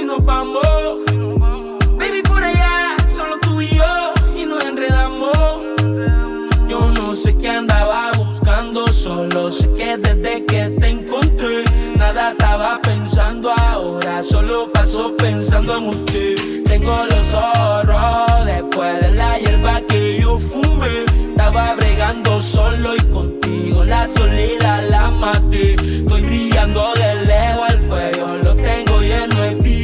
y nos vamos. Baby, por allá, solo tú y yo, y nos enredamos. Yo no sé qué andaba buscando, solo sé que desde que te encontré, nada estaba pensando ahora, solo paso pensando en usted. Tengo los ojos rojos después de la hierba que yo fumé. Estaba bregando solo y contigo la soledad la maté. Estoy brillando